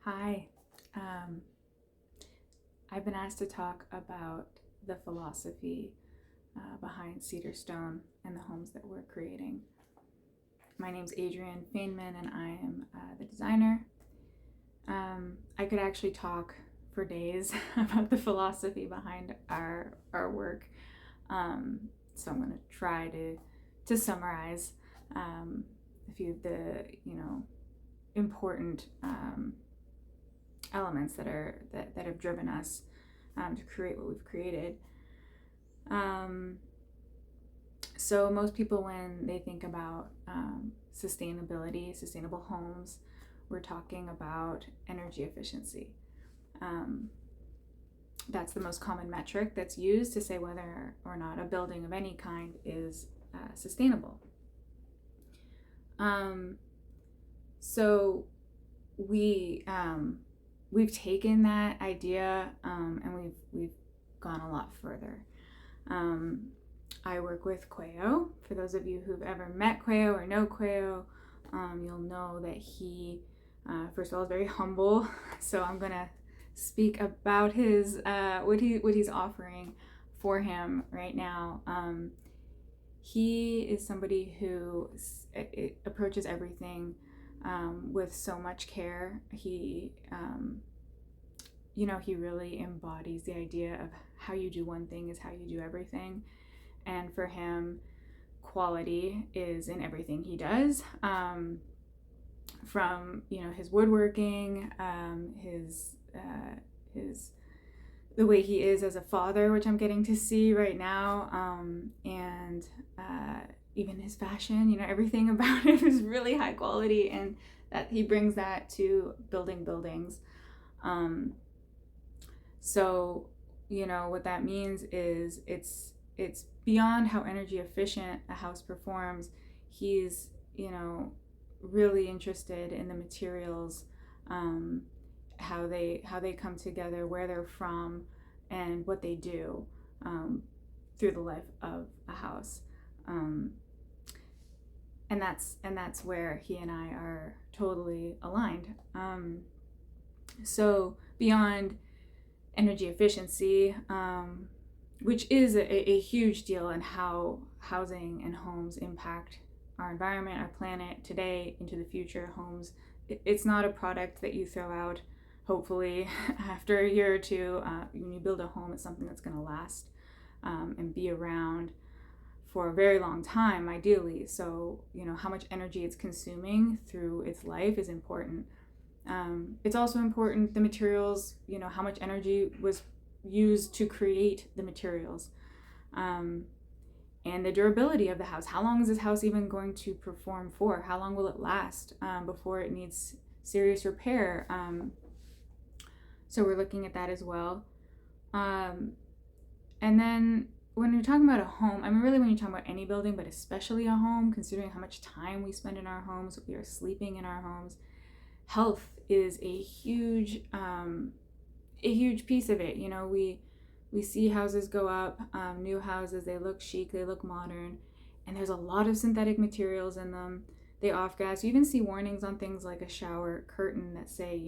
Hi. Um, I've been asked to talk about the philosophy behind CedarStone and the homes that we're creating. My name's Adrienne Fainman, and I am the designer. I could actually talk for days about the philosophy behind our work. So I'm going to try to summarize a few of the important elements that have driven us to create what we've created. So most people, when they think about sustainability, sustainable homes, we're talking about energy efficiency. That's the most common metric that's used to say whether or not a building of any kind is sustainable. So we've taken that idea and we've gone a lot further. I work with Quayo. For those of you who've ever met Quayo or know Quayo, you'll know that he, first of all, is very humble. So I'm gonna speak about his what he's offering for him right now. He is somebody who approaches everything with so much care. He really embodies the idea of how you do one thing is how you do everything. And for him, quality is in everything he does. From his woodworking, his the way he is as a father, which I'm getting to see right now, and even his fashion, everything about him is really high quality, and that he brings that to building buildings. So what that means is it's beyond how energy efficient a house performs. He's really interested in the materials, how they come together, where they're from, and what they do through the life of a house. And that's where he and I are totally aligned. So beyond energy efficiency, which is a huge deal in how housing and homes impact our environment, our planet today, into the future. Homes, it's not a product that you throw out, hopefully, after a year or two. When you build a home, it's something that's going to last and be around for a very long time, ideally. So, how much energy it's consuming through its life is important. It's also important, the materials, how much energy was used to create the materials, and the durability of the house. How long is this house even going to perform for? How long will it last before it needs serious repair? So we're looking at that as well. And then when you're talking about a home, really when you're talking about any building, but especially a home, considering how much time we spend in our homes, we are sleeping in our homes, health is a huge piece of it. We see houses go up, new houses, they look chic, they look modern, and there's a lot of synthetic materials in them. They off-gas. You even see warnings on things like a shower curtain that say,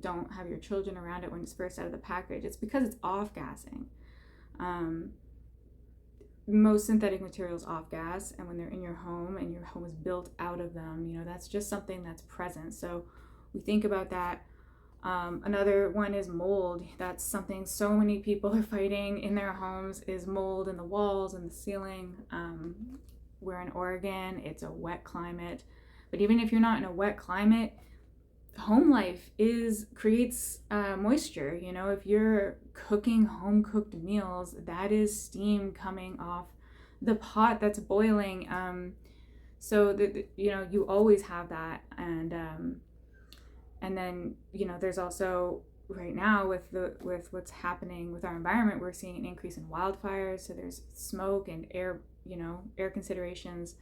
don't have your children around it when it's first out of the package. It's because it's off-gassing. Most synthetic materials off-gas, and when they're in your home and your home is built out of them, that's just something that's present. So we think about that. Another one is mold. That's something so many people are fighting in their homes, is mold in the walls and the ceiling. We're in Oregon, it's a wet climate. But even if you're not in a wet climate, home life creates moisture. If you're cooking home cooked meals, that is steam coming off the pot that's boiling. So that you always have that. And then there's also right now with what's happening with our environment, we're seeing an increase in wildfires. So there's smoke and air considerations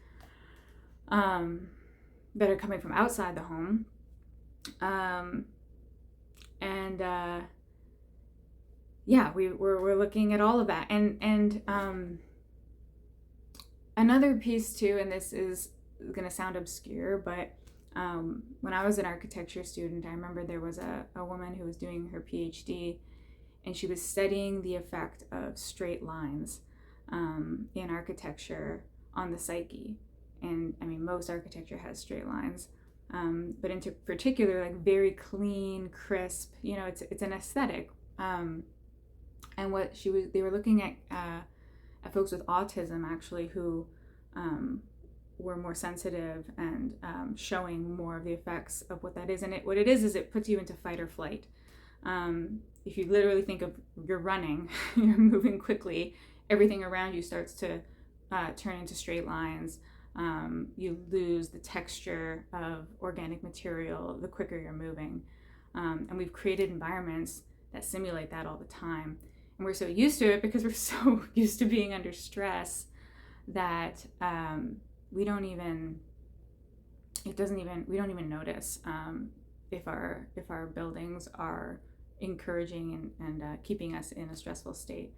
that are coming from outside the home. We're looking at all of that, and another piece too, and this is going to sound obscure, but When I was an architecture student, I remember there was a woman who was doing her PhD, and she was studying the effect of straight lines in architecture on the psyche. And I mean, most architecture has straight lines, but in particular, like very clean, crisp, it's an aesthetic. And what they were looking at folks with autism, actually, who were more sensitive and showing more of the effects of what that is. And what it is it puts you into fight or flight. If you literally think of you're running, you're moving quickly, everything around you starts to turn into straight lines. You lose the texture of organic material the quicker you're moving. And we've created environments that simulate that all the time. And we're so used to it because we're so used to being under stress that we don't even notice if our buildings are encouraging and keeping us in a stressful state.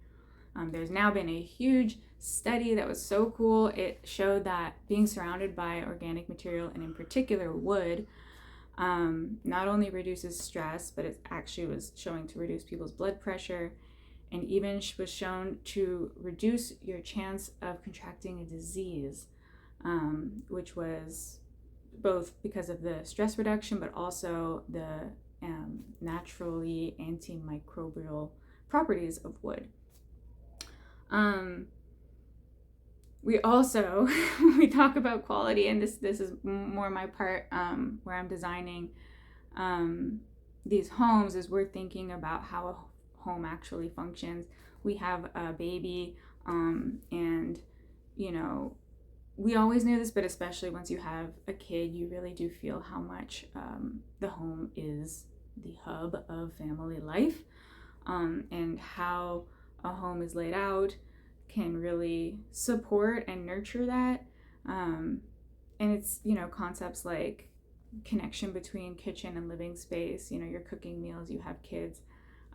There's now been a huge study that was so cool. It showed that being surrounded by organic material, and in particular wood, not only reduces stress, but it actually was showing to reduce people's blood pressure, and even was shown to reduce your chance of contracting a disease, which was both because of the stress reduction, but also the naturally antimicrobial properties of wood. We also, we talk about quality, and this is more my part where I'm designing these homes, is we're thinking about how a home actually functions. We have a baby, and we always knew this, but especially once you have a kid, you really do feel how much the home is the hub of family life, and how a home is laid out can really support and nurture that. And it's, concepts like connection between kitchen and living space. You're cooking meals, you have kids.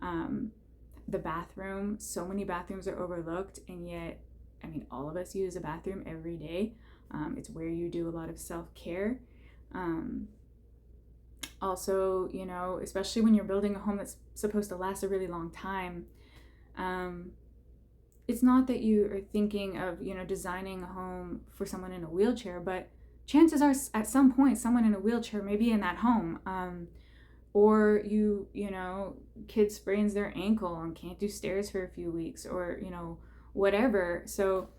The bathroom, so many bathrooms are overlooked, and yet, I mean, all of us use a bathroom every day. It's where you do a lot of self-care. Also, especially when you're building a home that's supposed to last a really long time, it's not that you are thinking of, designing a home for someone in a wheelchair, but chances are at some point someone in a wheelchair may be in that home. Or kid sprains their ankle and can't do stairs for a few weeks, or, whatever. So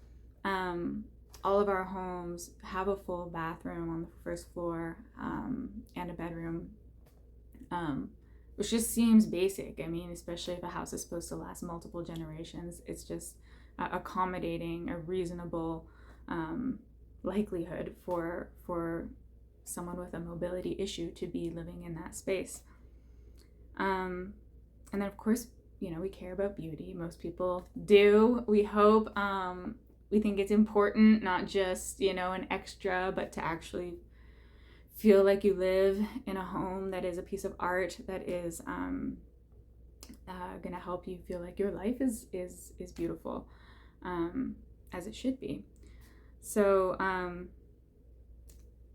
all of our homes have a full bathroom on the first floor, and a bedroom, which just seems basic. I mean, especially if a house is supposed to last multiple generations, it's just accommodating a reasonable likelihood for someone with a mobility issue to be living in that space. And then, of course, we care about beauty. Most people do, we hope. We think it's important, not just, an extra, but to actually feel like you live in a home that is a piece of art that is going to help you feel like your life is beautiful, as it should be. So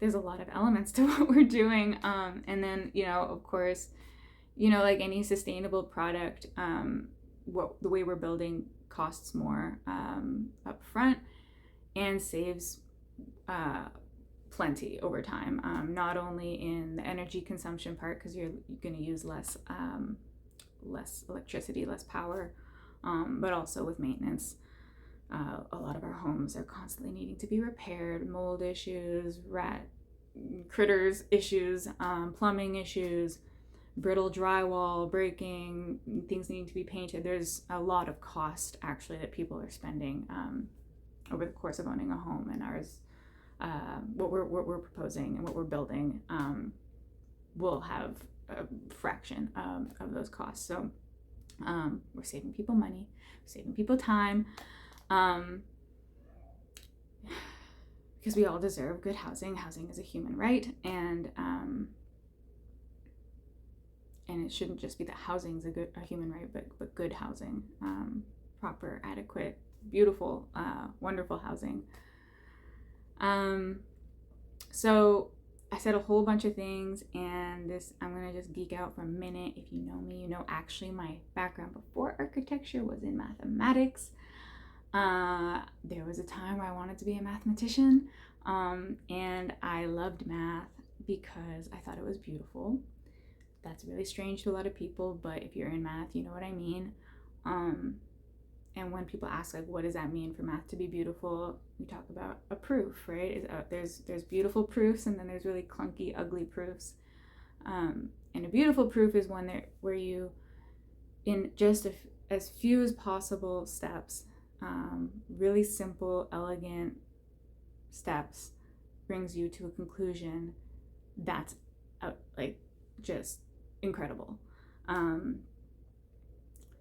there's a lot of elements to what we're doing. And then, of course, like any sustainable product, the way we're building costs more up front and saves plenty over time, not only in the energy consumption part, because you're going to use less electricity, less power, but also with maintenance. A lot of our homes are constantly needing to be repaired, mold issues, rat critters issues, plumbing issues, brittle drywall breaking, things needing to be painted. There's a lot of cost actually that people are spending over the course of owning a home, and ours, what we're proposing and what we're building will have a fraction of those costs. So we're saving people money, saving people time, because we all deserve good housing. Housing is a human right, and it shouldn't just be that housing is a human right, but good housing, proper, adequate, beautiful, wonderful housing. So I said a whole bunch of things, and I'm gonna just geek out for a minute. If you know me, you know actually my background before architecture was in mathematics. There was a time where I wanted to be a mathematician, and I loved math because I thought it was beautiful. That's really strange to a lot of people, but if you're in math, you know what I mean. And when people ask, like, what does that mean for math to be beautiful, we talk about a proof, right? There's beautiful proofs, and then there's really clunky, ugly proofs. And a beautiful proof is one where you, in just as few as possible steps, really simple, elegant steps, brings you to a conclusion that's like just incredible.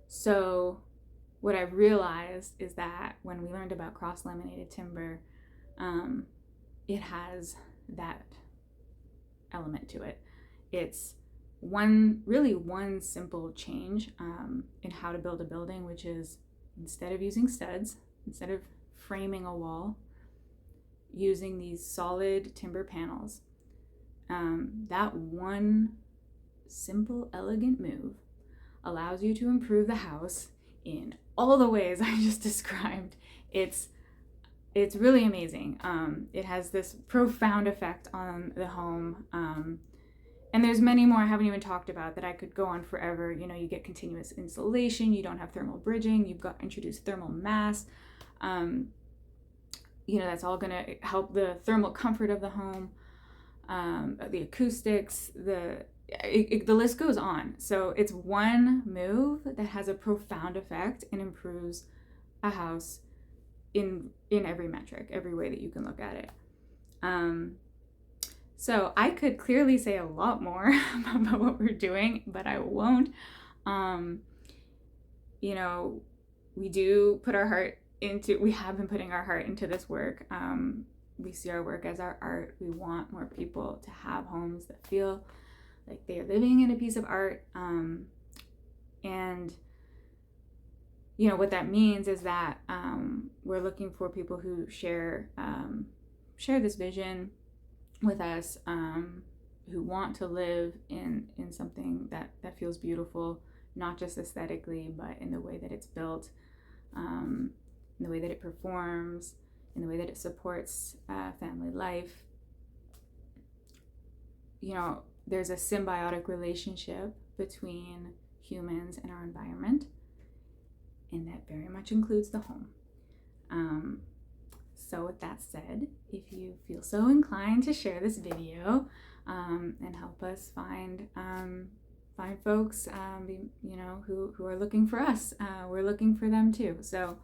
So what I've realized is that when we learned about Cross Laminated Timber, it has that element to it. It's one simple change in how to build a building, which is instead of using studs, instead of framing a wall, using these solid timber panels. That one simple, elegant move allows you to improve the house in all the ways I just described. It's really amazing. It has this profound effect on the home. And there's many more I haven't even talked about that I could go on forever. You know, you get continuous insulation, you don't have thermal bridging, you've got introduced thermal mass. You know, that's all gonna help the thermal comfort of the home, the acoustics, the list goes on. So it's one move that has a profound effect and improves a house in every metric, every way that you can look at it. So I could clearly say a lot more about what we're doing, but I won't. You know, we have been putting our heart into this work. We see our work as our art. We want more people to have homes that feel like they're living in a piece of art. And you know, what that means is that we're looking for people who share this vision with us, who want to live in something that feels beautiful, not just aesthetically, but in the way that it's built, in the way that it performs, in the way that it supports family life. You know, there's a symbiotic relationship between humans and our environment, and that very much includes the home. So with that said, if you feel so inclined to share this video and help us find folks, you know, who are looking for us, we're looking for them too. So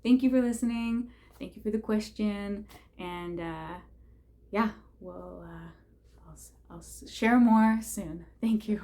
thank you for listening. Thank you for the question. And yeah, I'll share more soon. Thank you.